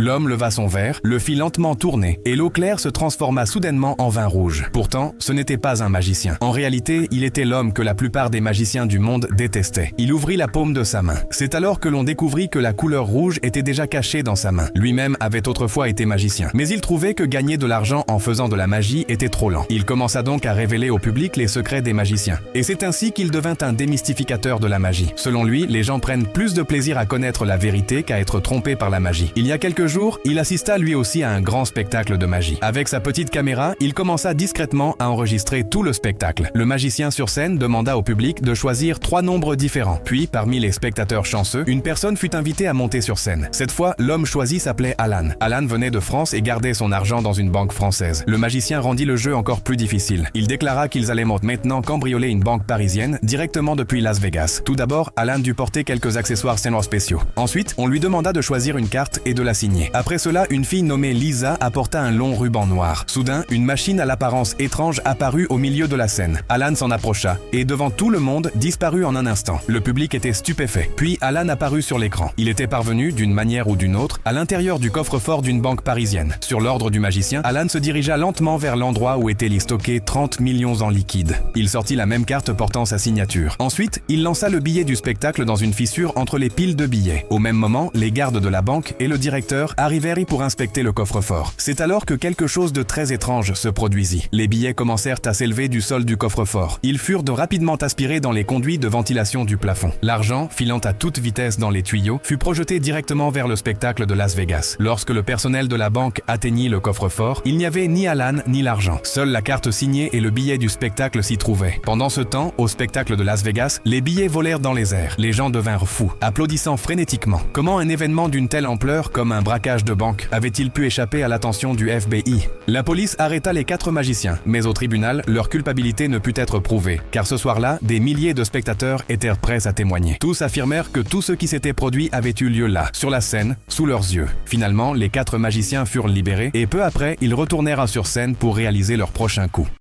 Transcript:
L'homme leva son verre, le fit lentement tourner, et l'eau claire se transforma soudainement en vin rouge. Pourtant, ce n'était pas un magicien. En réalité, il était l'homme que la plupart des magiciens du monde détestaient. Il ouvrit la paume de sa main. C'est alors que l'on découvrit que la couleur rouge était déjà cachée dans sa main. Lui-même avait autrefois été magicien. Mais il trouvait que gagner de l'argent en faisant de la magie était trop lent. Il commença donc à révéler au public les secrets des magiciens. Et c'est ainsi qu'il devint un démystificateur de la magie. Selon lui, les gens prennent plus de plaisir à connaître la vérité qu'à être trompés par la magie. Il y a quelques jours, il assista lui aussi à un grand spectacle de magie. Avec sa petite caméra, il commença discrètement à enregistrer tout le spectacle. Le magicien sur scène demanda au public de choisir 3 nombres différents. Puis, parmi les spectateurs chanceux, une personne fut invitée à monter sur scène. Cette fois, l'homme choisi s'appelait Alan. Alan venait de France et gardait son argent dans une banque française. Le magicien rendit le jeu encore plus difficile. Il déclara qu'ils allaient maintenant cambrioler une banque parisienne directement depuis Las Vegas. Tout d'abord, Alan dut porter quelques accessoires sonores spéciaux. Ensuite, on lui demanda de choisir une carte et de la signer. Après cela, une fille nommée Lisa apporta un long ruban noir. Soudain, une machine à l'apparence étrange apparut au milieu de la scène. Alan s'en approcha et devant tout le monde disparut en un instant. Le public était stupéfait. Puis Alan apparut sur l'écran. Il était parvenu, d'une manière ou d'une autre, à l'intérieur du coffre-fort d'une banque parisienne. Sur l'ordre du magicien, Alan se dirigea lentement vers l'endroit où étaient stockés 30 millions en liquide. Il sortit la même carte portant sa signature. Ensuite, il lança le billet du spectacle dans une fissure entre les piles de billets. Au même moment, les gardes de la banque et le directeur arrivèrent pour inspecter le coffre-fort. C'est alors que quelque chose de très étrange se produisit. Les billets commencèrent à s'élever du sol du coffre-fort. Ils furent rapidement aspirés dans les conduits de ventilation du plafond. L'argent, filant à toute vitesse dans les tuyaux, fut projeté directement vers le spectacle de Las Vegas. Lorsque le personnel de la banque atteignit le coffre-fort, il n'y avait ni Alan ni l'argent. Seule la carte signée et le billet du spectacle s'y trouvaient. Pendant ce temps, au spectacle de Las Vegas, les billets volèrent dans les airs. Les gens devinrent fous, applaudissant frénétiquement. Comment un événement d'une telle ampleur, comme un braquage de banque, avait-il pu échapper à l'attention du FBI? La police arrêta les 4 magiciens, mais au tribunal, leur culpabilité ne put être prouvée, car ce soir-là, des milliers de spectateurs étaient prêts à témoigner. Tous affirmèrent que tout ce qui s'était produit avait eu lieu là, sur la scène, sous leurs yeux. Finalement, les 4 magiciens furent libérés, et peu après, ils retournèrent sur scène pour réaliser leur prochain coup.